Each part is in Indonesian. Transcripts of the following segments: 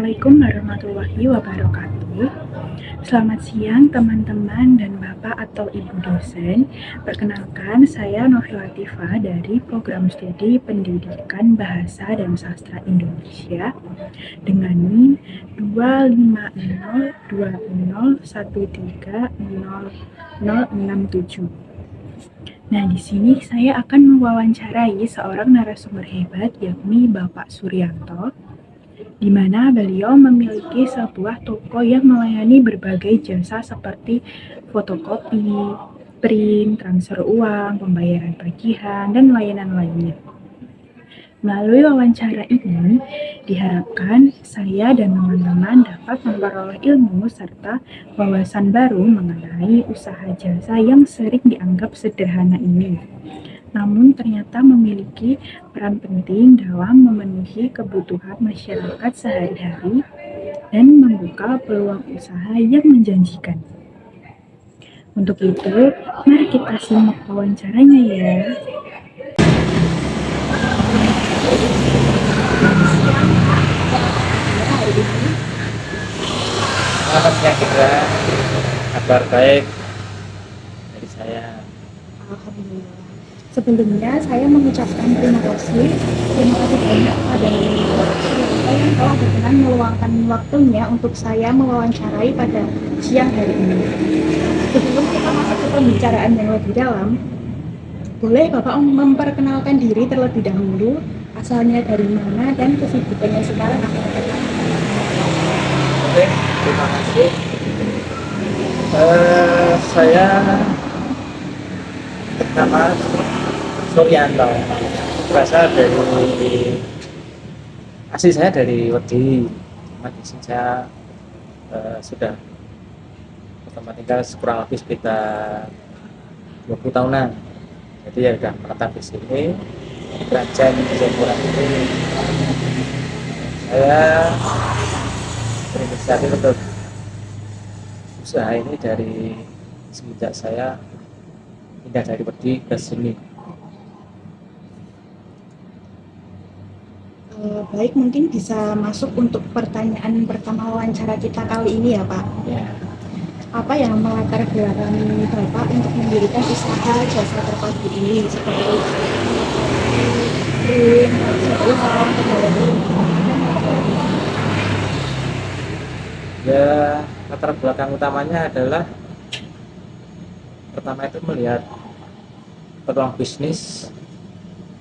Assalamualaikum warahmatullahi wabarakatuh. Selamat siang teman-teman dan Bapak atau Ibu dosen. Perkenalkan, saya Novi Latifah dari Program Studi Pendidikan Bahasa dan Sastra Indonesia dengan NIM 25020130067. Nah, di sini saya akan mewawancarai seorang narasumber hebat, yakni Bapak Suryanto, di mana beliau memiliki sebuah toko yang melayani berbagai jasa seperti fotokopi, print, transfer uang, pembayaran tagihan, dan layanan lainnya. Melalui wawancara ini, diharapkan saya dan teman-teman dapat memperoleh ilmu serta wawasan baru mengenai usaha jasa yang sering dianggap sederhana ini, namun ternyata memiliki peran penting dalam memenuhi kebutuhan masyarakat sehari-hari dan membuka peluang usaha yang menjanjikan. Untuk itu, mari kita simak wawancaranya ya. Selamat siang juga, kabar baik dari saya. Alhamdulillah. Sebelumnya saya mengucapkan terima kasih banyak pada Suryanto yang telah berkenan meluangkan waktunya untuk saya mewawancarai pada siang hari ini. Sebelum kita masuk ke pembicaraan yang lebih dalam, boleh Bapak memperkenalkan diri terlebih dahulu, asalnya dari mana dan kesibukannya sekarang apa? Oke, terima kasih. Saya bernama Suryanto. Berasal dari asli saya dari Wedi. Cuma di sini saya sudah bertempat tinggal kurang lebih sekitar 20 tahunan. Jadi ya sudah menetap di sini. Belajar di Jayapura ini. Saya berinisiatif untuk usaha ini dari semenjak saya pindah dari Wedi ke sini. Baik, mungkin bisa masuk untuk pertanyaan pertama wawancara kita kali ini ya Pak. Ya, Apa yang melatar belakangi Bapak untuk mendirikan usaha jasa terpadu ini seperti print, uang, ya latar belakang utamanya adalah pertama itu melihat peluang bisnis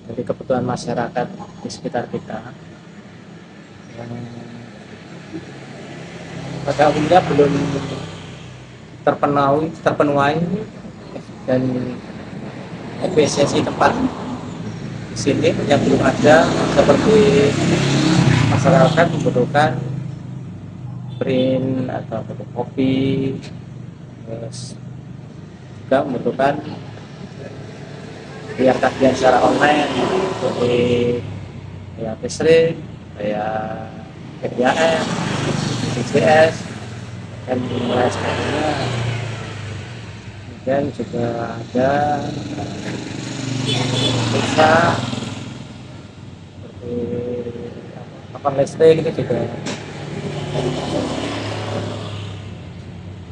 dari kebutuhan masyarakat di sekitar kita yang pada umumnya belum terpenuhi dan efisiensi tempat di sini yang belum ada, seperti masyarakat membutuhkan print atau fotokopi, terus juga membutuhkan bayar tagihan secara online seperti bayar listrik, bayar PPAM, BPJS, dan lain sebagainya. Kemudian juga ada pulsa seperti papan listrik, itu juga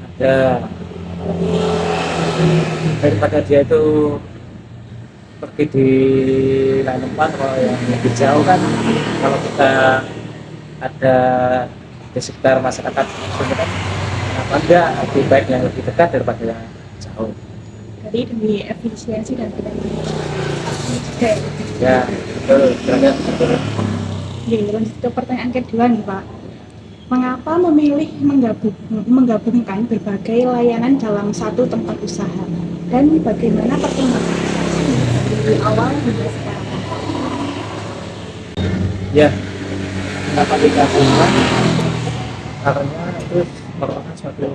ada. Daripada dia itu pergi di lain tempat kalau yang lebih jauh kan, kalau kita ada di sekitar masyarakat sebenarnya, kenapa enggak lebih baik yang lebih dekat daripada yang jauh. jadi demi efisiensi dan oke. Ya, betul. Oke, lanjut ke pertanyaan kedua nih Pak. Mengapa memilih menggabungkan berbagai layanan dalam satu tempat usaha? Dan bagaimana perkembangan dari awal hingga sekarang? Ya, kenapa digabungkan? Karena itu merupakan suatu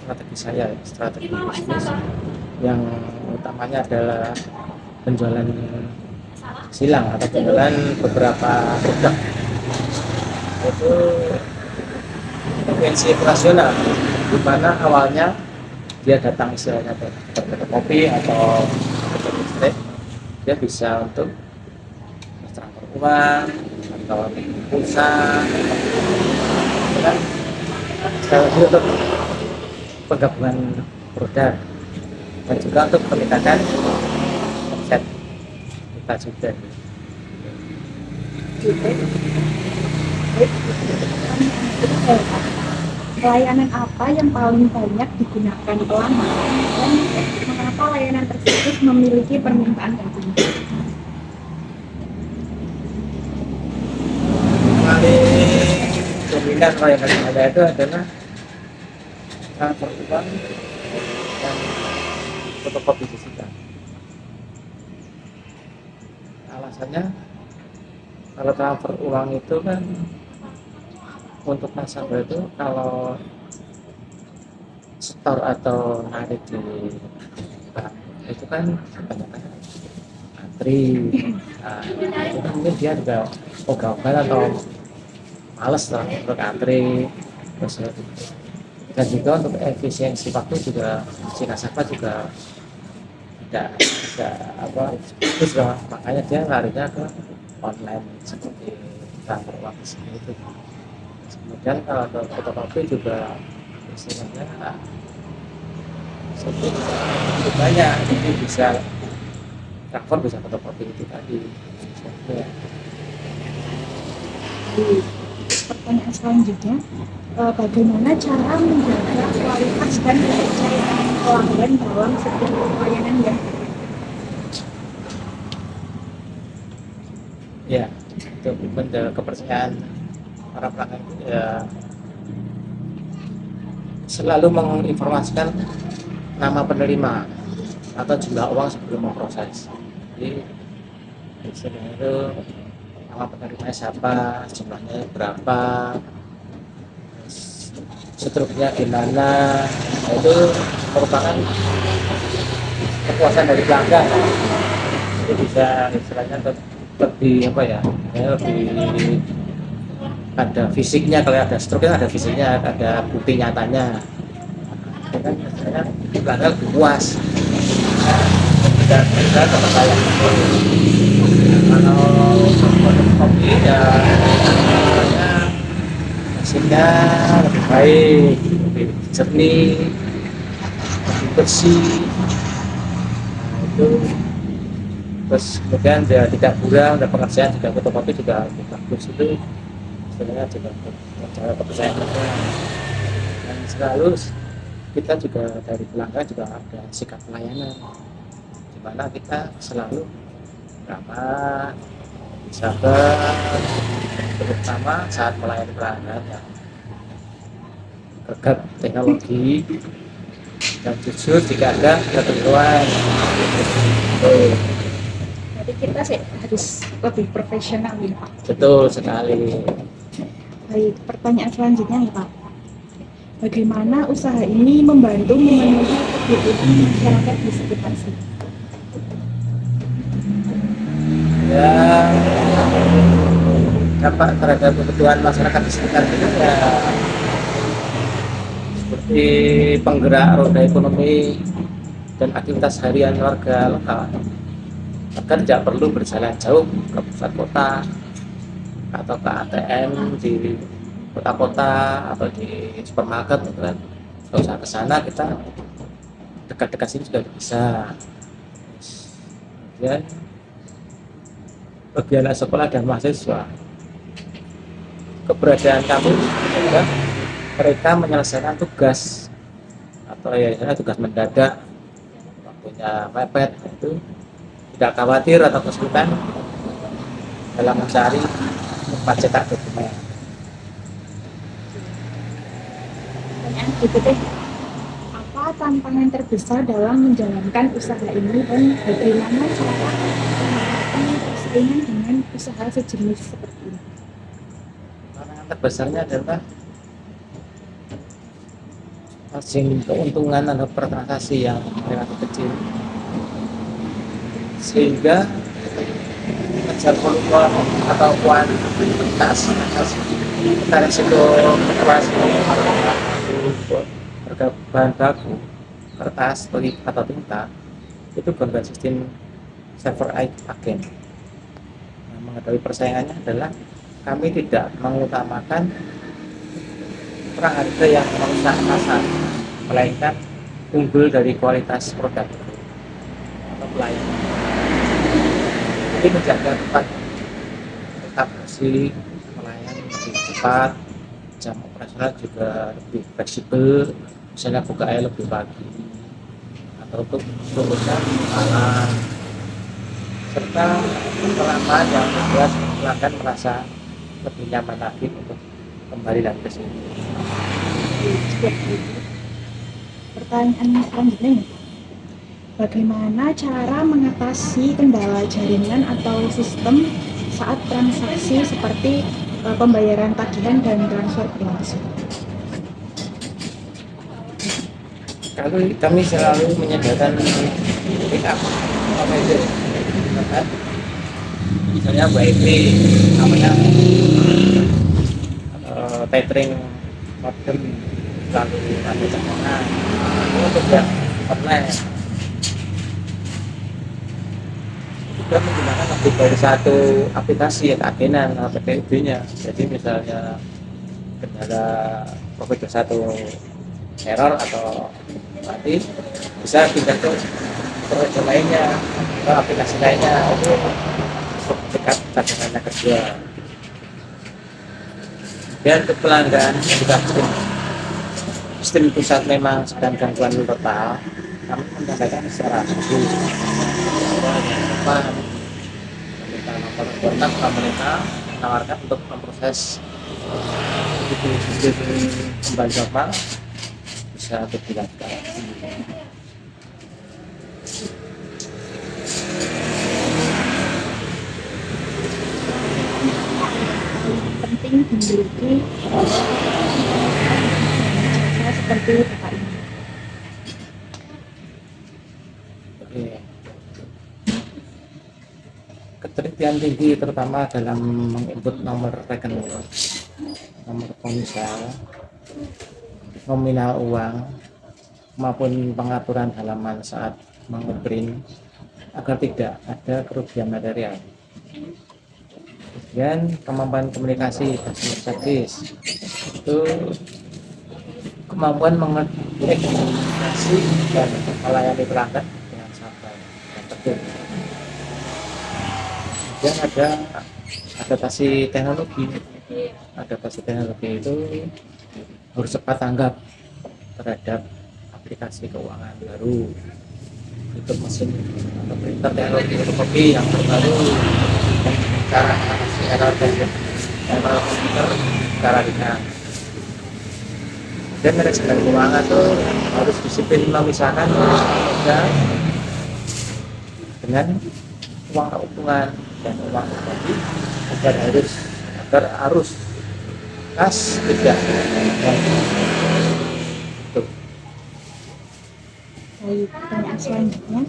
strategi saya, strategi bisnis yang utamanya adalah penjualan silang atau penjualan beberapa produk. Itu frekuensi operasional, di mana awalnya dia datang istilahnya kopi atau listrik, dia bisa untuk transfer uang atau pulsa, kan strategi untuk penggabungan produk dan juga untuk peningkatan omset kita juga. Layanan apa yang paling banyak digunakan pelanggan dan mengapa layanan tersebut memiliki permintaan tinggi? Paling dominan layanan ada itu adalah transfer uang dan fotokopi digital. Alasannya kalau transfer uang itu kan untuk nasabah itu kalau store atau narik di bank itu kan kebanyakan antri. Nah, itu kan mungkin dia juga ogah-ogahan atau males lah untuk antri. Terus dan juga untuk efisiensi waktu juga si nasabah juga tidak apa bagus lah, makanya dia larinya ke online seperti transfer uang itu. Kemudian kalau ke fotokopi juga istilahnya cukup banyak, jadi bisa transfer bisa fotokopi itu tadi. Ya. Pertanyaan selanjutnya, bagaimana cara menjaga kualitas dan kepercayaan pelanggan dalam setiap layanan yang Ya, untuk menjaga kepercayaan para pelanggan itu ya selalu menginformasikan nama penerima atau jumlah uang sebelum memproses. Jadi istilahnya itu nama penerimanya siapa, jumlahnya berapa, struknya gimana. Nah, itu merupakan kepuasan dari pelanggan. Jadi bisa istilahnya lebih apa ya, lebih ada fisiknya. Kalau ada struknya ada fisiknya, ada bukti nyatanya. Itu kan istilahnya pelanggan lebih puas dan juga kepercayaan. Kalau fotokopi ya hasilnya lebih baik, lebih jernih, lebih bersih. Nah, itu terus kemudian dia tidak kurang dan pengerjaan juga fotokopi juga lebih bagus. Itu sebenarnya juga cara kepercayaan kita. Dan selalu kita juga dari pelanggan juga ada sikap pelayanan di mana kita selalu ramah, sabar, terutama saat melayani pelanggan yang gegap teknologi dan jujur jika ada ketentuan. jadi kita sih harus lebih profesional ya Pak. Betul sekali. Baik, pertanyaan selanjutnya nih Pak. Bagaimana usaha ini membantu memenuhi kebutuhan masyarakat di sekitar sini? Ya, dampak terhadap kebutuhan masyarakat di sekitar kita ya seperti penggerak roda ekonomi dan aktivitas harian warga lokal. Bahkan tidak perlu berjalan jauh ke pusat kota atau ke ATM di kota-kota atau di supermarket gitu kan. Kalau usah ke sana, kita dekat-dekat sini juga bisa. Kemudian bagi anak sekolah dan mahasiswa, keberadaan kami juga mereka menyelesaikan tugas atau ya tugas mendadak, waktunya mepet, itu tidak khawatir atau kesulitan dalam mencari tempat cetak dokumen. Pertanyaan berikutnya, apa tantangan terbesar dalam menjalankan usaha ini dan bagaimana cara menghadapi persaingan dengan usaha sejenis seperti ini? Tantangan terbesarnya adalah margin keuntungan atau per transaksi yang relatif kecil, sehingga mengejar volume atau kuantitas kita resiko fluktuasi harga bahan baku kertas atau tinta itu gunakan sistem server agen. Nah, menghadapi persaingannya adalah kami tidak mengutamakan perang harga yang merusak pasar, melainkan unggul dari kualitas produk atau pelayanan. Jadi menjaga tempat tetap bersih, melayani lebih cepat, jam operasional juga lebih fleksibel, misalnya buka lebih pagi atau untuk turunnya malam, serta kelamaan yang membuat pelanggan merasa lebih nyaman lagi untuk kembali lagi ke sini. Pertanyaan selanjutnya nih, bagaimana cara mengatasi kendala jaringan atau sistem saat transaksi seperti pembayaran tagihan dan transfer berlangsung? Kalau kami selalu menyediakan backup provider, misalnya WiFi, namanya tethering modem, lalu ada cadangan itu untuk yang online. Juga menggunakan lebih dari satu aplikasi keagenan PPUB-nya. Jadi misalnya kendala provider satu error atau mati, bisa pindah ke provider lainnya atau aplikasi lainnya, itu backup cadangannya kedua. Dan untuk pelanggan jika sistem pusat memang sedang gangguan total, kami menyampaikan secara khusus meminta nomor kontak pemerintah menawarkan untuk memproses itu sistem kembali normal bisa dilakukan. Penting dimiliki jasa seperti Bapak ini. Oke. Ketelitian tinggi terutama dalam menginput nomor rekening, nomor ponsel, nominal uang, maupun pengaturan halaman saat mengeprint agar tidak ada kerugian material. Kemudian kemampuan komunikasi customer service itu kemampuan mengekspresi dan melayani pelanggan dengan sabar dan tegur. Kemudian ada adaptasi teknologi. Adaptasi teknologi itu harus cepat tanggap terhadap aplikasi keuangan baru, fitur mesin atau printer teknologi fotokopi yang terbaru, cara mengatasi error komputer secara ringan. Dan manajemen keuangan itu harus disiplin memisahkan dengan uang keuntungan dan uang pribadi agar arus kas tidak Baik, pertanyaan selanjutnya,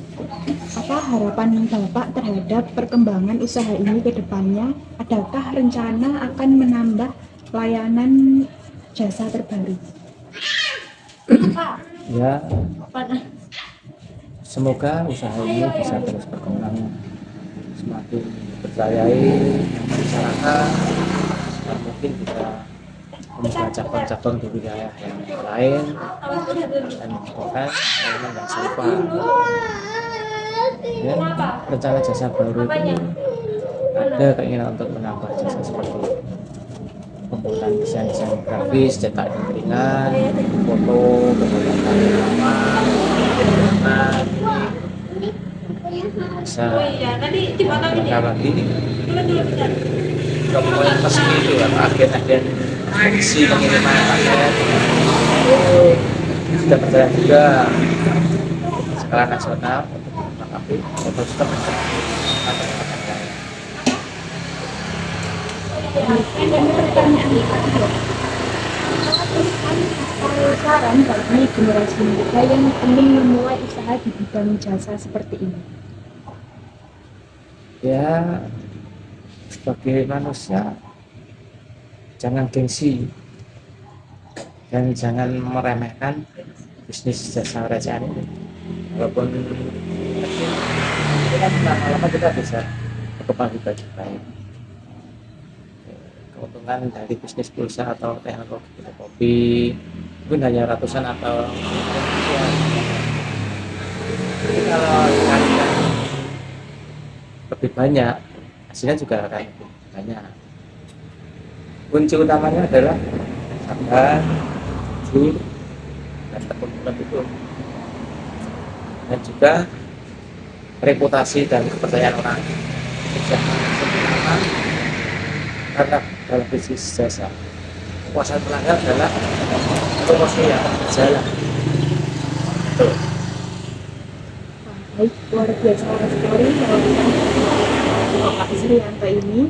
apa harapan Bapak terhadap perkembangan usaha ini ke depannya? Adakah rencana akan menambah layanan jasa terbaru? ya, semoga usaha ini bisa terus berkembang, semakin dipercayai masyarakat, dan mungkin bisa membuka cabang-cabang di wilayah yang lain dan menemukan layanan yang serupa. Dan rencana jasa baru itu ada keinginan untuk menambah jasa seperti pembuatan desain grafis, cetak dan ringan, foto, pembuatan halaman, bisa melengkap lagi kemudian resmi itu agen-agen ekspedisi pengiriman paket itu sudah berjalan juga skala nasional untuk melengkapi ekosistem Pertanyaan ketiga, saran bagi generasi muda yang ingin memulai usaha di bidang jasa seperti ini? Ya, sebagai manusia jangan gengsi dan jangan meremehkan bisnis jasa recehan ini. Walaupun kecil, itu kan lama-lama kita bisa berkembang lebih baik. Keuntungan jangan dari bisnis pulsa atau teknologi kopi mungkin hanya ratusan atau ribuan. Tapi kalau dikalikan lebih banyak hasilnya juga akan lebih banyak. Kunci utamanya adalah sabar, jujur, dan tekun bulat itu, dan juga reputasi dan kepercayaan orang. Jangan sembarangan karena dalam bisnis jasa kepuasan pelanggan adalah promosi yang berjalan. Betul. Baik, luar biasa sekali jawaban Bapak Suryanto ini.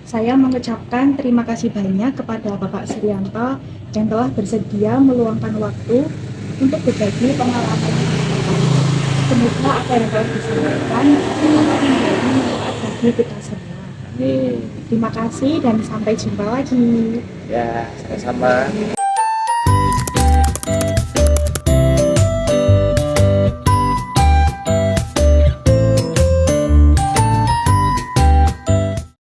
Saya mengucapkan terima kasih banyak kepada Bapak Suryanto yang telah bersedia meluangkan waktu untuk berbagi pengalaman. Semoga apa yang telah disampaikan dapat menjadi manfaat bagi kita semua. Amin. Terima kasih dan sampai jumpa lagi. Ya, sama-sama.